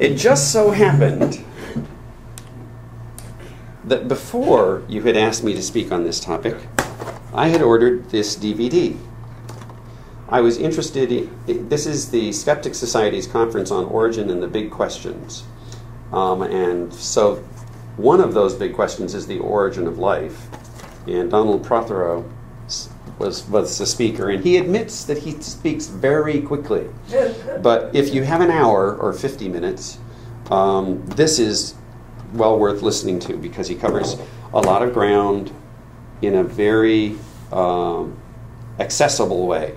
It just so happened that before you had asked me to speak on this topic, I had ordered this DVD. I was interested in, this is the Skeptic Society's conference on origin and the big questions. And so one of those big questions is the origin of life. And Donald Prothero was the speaker, and he admits that he speaks very quickly. But if you have an hour or 50 minutes, this is well worth listening to because he covers a lot of ground in a very accessible way.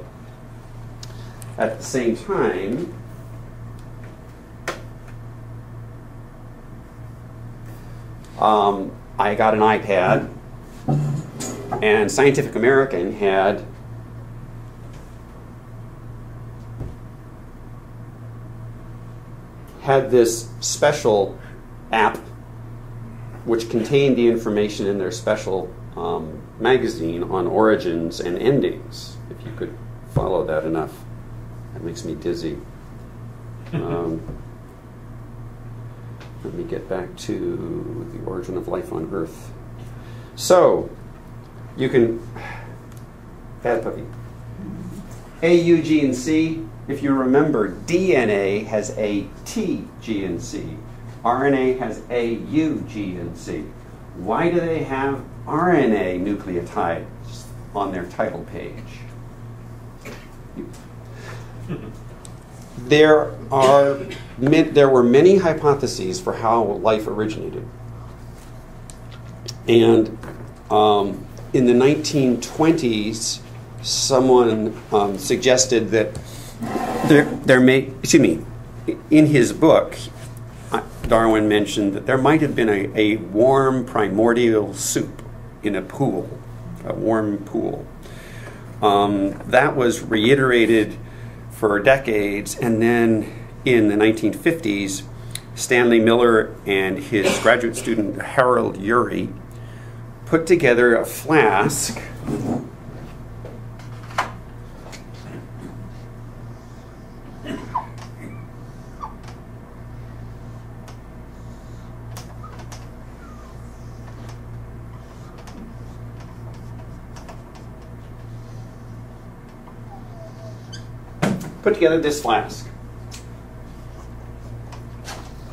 At the same time, I got an iPad, and Scientific American had this special app which contained the information in their special magazine on origins and endings. If you could follow that enough. That makes me dizzy. Let me get back to the origin of life on Earth. So, you can, bad puppy. A, U, G, and C. If you remember, DNA has A, T, G, and C. RNA has A, U, G, and C. Why do they have RNA nucleotides on their title page? There were many hypotheses for how life originated. And in the 1920s, someone suggested that in his book, Darwin mentioned that there might have been a warm primordial soup in a pool, a warm pool. That was reiterated for decades, and then in the 1950s, Stanley Miller and his graduate student Harold Urey put together a flask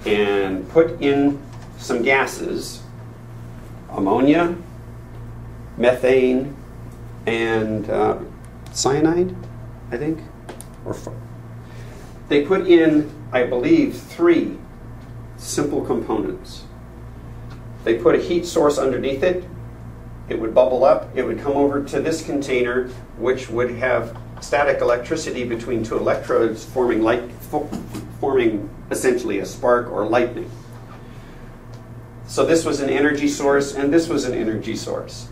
and put in some gases, ammonia, methane, and cyanide, I think. They put in, I believe, 3 simple components. They put a heat source underneath it. It would bubble up. It would come over to this container, which would have static electricity between 2 electrodes, forming essentially a spark or lightning. So this was an energy source, and this was an energy source.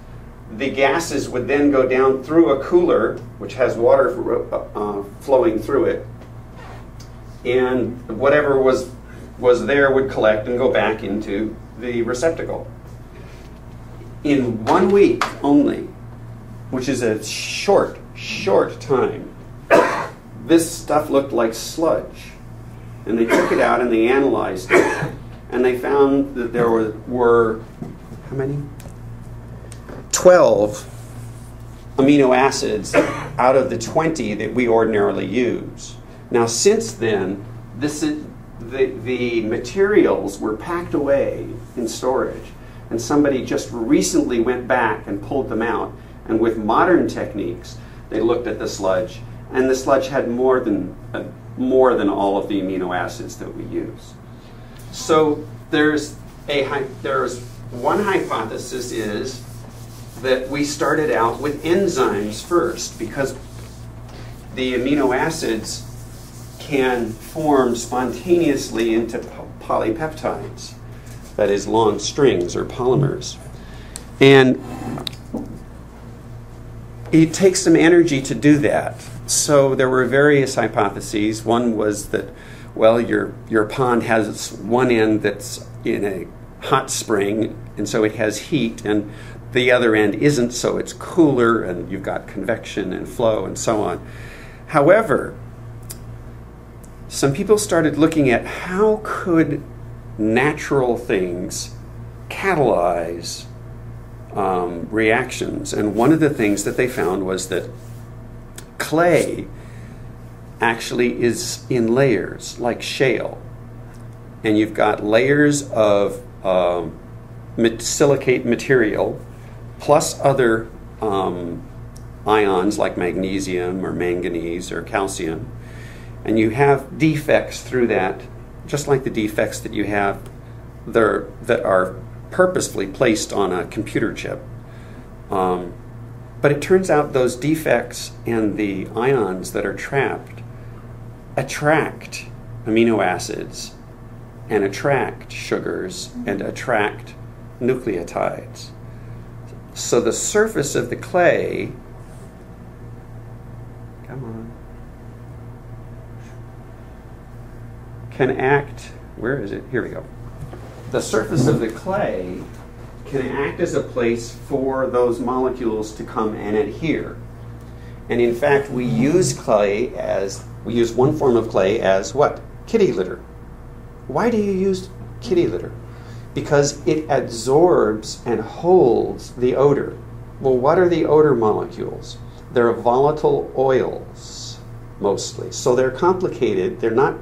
The gases would then go down through a cooler, which has water flowing through it, and whatever was there would collect and go back into the receptacle. In 1 week only, which is a short time, this stuff looked like sludge. And they took it out and they analyzed it, and they found that there were how many? 12 amino acids out of the 20 that we ordinarily use. Now, since then, the materials were packed away in storage, and somebody just recently went back and pulled them out. And with modern techniques, they looked at the sludge, and the sludge had more than all of the amino acids that we use. So there's one hypothesis is that we started out with enzymes first, because the amino acids can form spontaneously into polypeptides, that is, long strings or polymers. And it takes some energy to do that. So there were various hypotheses. One was that, well, your pond has one end that's in a hot spring, and so it has heat, and the other end isn't, so it's cooler, and you've got convection and flow and so on. However, some people started looking at how could natural things catalyze reactions. And one of the things that they found was that clay actually is in layers, like shale. And you've got layers of silicate material plus other ions like magnesium or manganese or calcium. And you have defects through that, just like the defects that you have there that are purposefully placed on a computer chip. But it turns out those defects and the ions that are trapped attract amino acids and attract sugars and attract nucleotides. So the surface of the clay, come on, can act, where is it? Here we go. The surface of the clay can act as a place for those molecules to come and adhere. And in fact, we use one form of clay as what? Kitty litter. Why do you use kitty litter? Because it absorbs and holds the odor. Well, what are the odor molecules? They're volatile oils, mostly. So they're complicated. They're not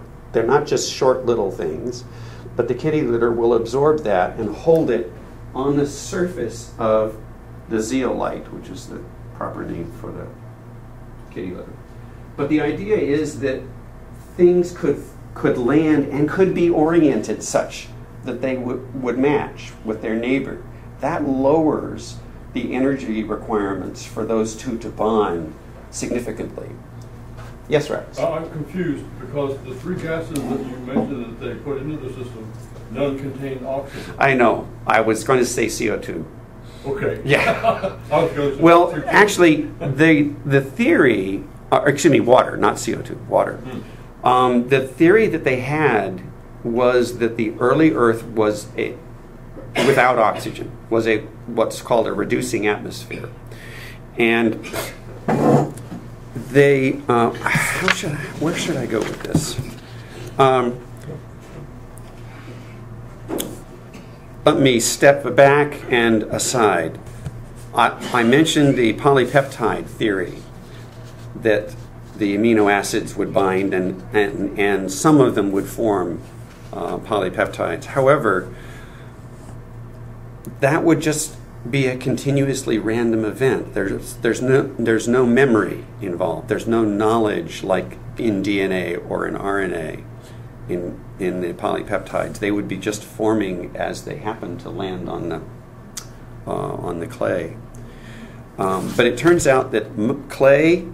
just short little things, but the kitty litter will absorb that and hold it on the surface of the zeolite, which is the proper name for the kitty litter. But the idea is that things could land and could be oriented such that they would match with their neighbor. That lowers the energy requirements for those two to bond significantly. Yes, Rex? I'm confused because the three gases that you mentioned that they put into the system, none contain oxygen. I know. I was going to say CO2. Okay. Yeah. I was going to say well, actually, the theory, excuse me, water, not CO2, water. The theory that they had was that the early Earth was without oxygen, was what's called a reducing atmosphere. And they, where should I go with this? Let me step back and aside. I mentioned the polypeptide theory, that the amino acids would bind and some of them would form polypeptides. However, that would just be a continuously random event. There's no memory involved. There's no knowledge like in DNA or in RNA in the polypeptides. They would be just forming as they happen to land on the clay. But it turns out that clay,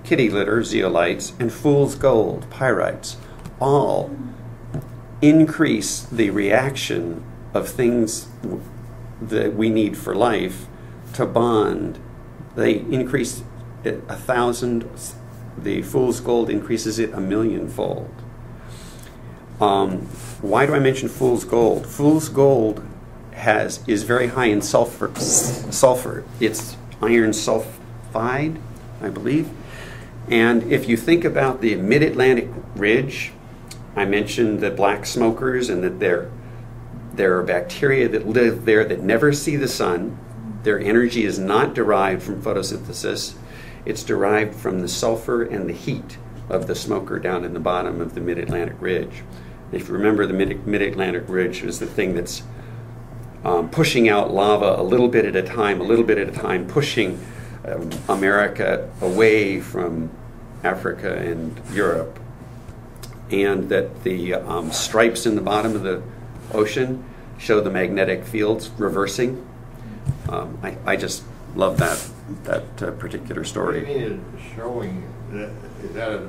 kitty litter, zeolites, and fool's gold, pyrites, all increase the reaction of things that we need for life to bond. They increase it 1,000. The fool's gold increases it 1,000,000-fold. Why do I mention fool's gold? Fool's gold is very high in sulfur. It's iron sulfide, I believe. And if you think about the mid-Atlantic ridge, I mentioned the black smokers and that there are bacteria that live there that never see the sun. Their energy is not derived from photosynthesis. It's derived from the sulfur and the heat of the smoker down in the bottom of the mid-Atlantic ridge. If you remember, the mid-Atlantic ridge is the thing that's pushing out lava a little bit at a time, pushing America away from Africa and Europe. And that the stripes in the bottom of the ocean show the magnetic fields reversing. I just love that particular story. What do you mean it's showing that? Is that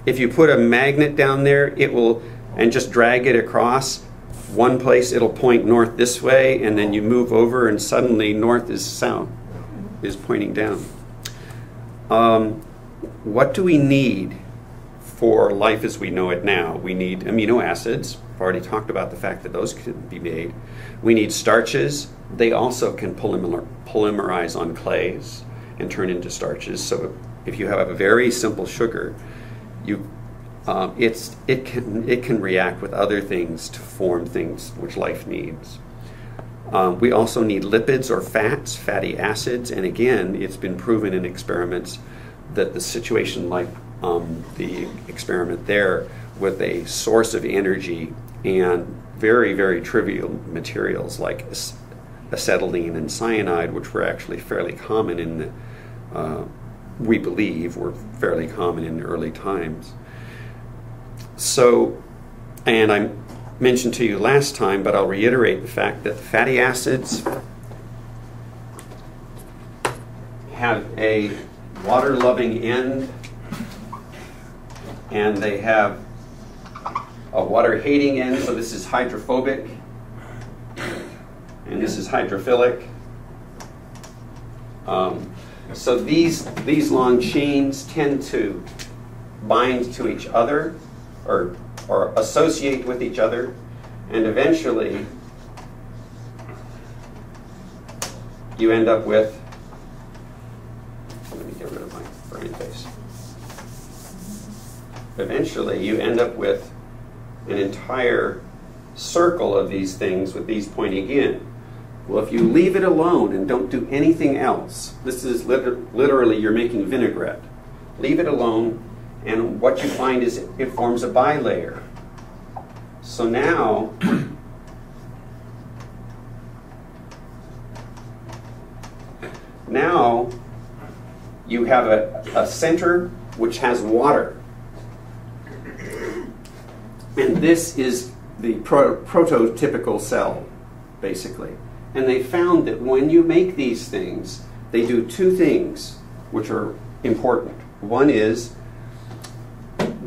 if you put a magnet down there, it will, and just drag it across one place, it'll point north this way, and then you move over and suddenly north is south, is pointing down. What do we need for life as we know it now? We need amino acids. I've already talked about the fact that those can be made. We need starches. They also can polymerize on clays and turn into starches. So if you have a very simple sugar, it can react with other things to form things which life needs. We also need lipids or fats, fatty acids, and again, it's been proven in experiments that the situation like the experiment there with a source of energy and very, very trivial materials like acetylene and cyanide, which were actually fairly common in the, we believe, were fairly common in the early times. So, and I mentioned to you last time, but I'll reiterate the fact that fatty acids have a water-loving end, and they have a water-hating end, so this is hydrophobic, and this is hydrophilic. So these long chains tend to bind to each other, or associate with each other, and eventually you end up with, let me get rid of my brain face. Eventually you end up with an entire circle of these things with these pointing in. Well, if you leave it alone and don't do anything else, this is literally you're making vinaigrette. Leave it alone, and what you find is it forms a bilayer. So now, you have a center which has water. And this is the prototypical cell, basically. And they found that when you make these things, they do two things which are important. One is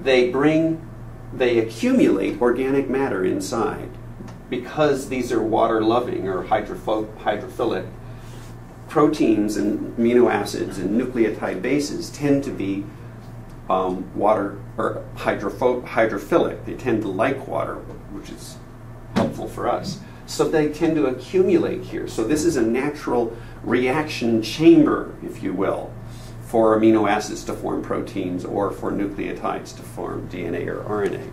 they accumulate organic matter inside. Because these are water-loving or hydrophilic, proteins and amino acids and nucleotide bases tend to be water or hydrophilic. They tend to like water, which is helpful for us. So they tend to accumulate here. So this is a natural reaction chamber, if you will, for amino acids to form proteins or for nucleotides to form DNA or RNA.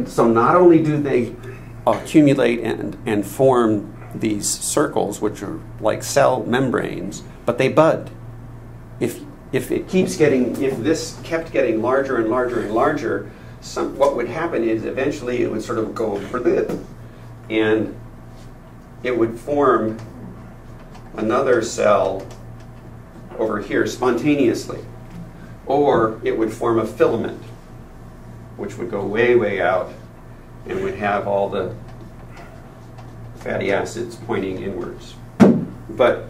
So not only do they accumulate and form these circles, which are like cell membranes, but they bud. If this kept getting larger and larger and larger, what would happen is eventually it would sort of go and it would form another cell over here spontaneously, or it would form a filament, which would go way, way out and would have all the fatty acids pointing inwards. But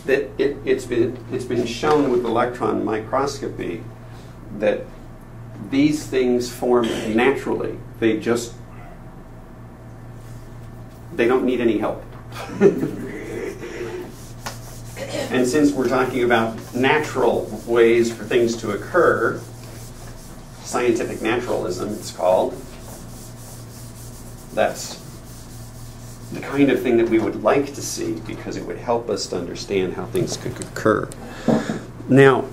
it's been shown with electron microscopy that these things form naturally. They don't need any help. And since we're talking about natural ways for things to occur, scientific naturalism it's called, that's the kind of thing that we would like to see because it would help us to understand how things could occur. Now,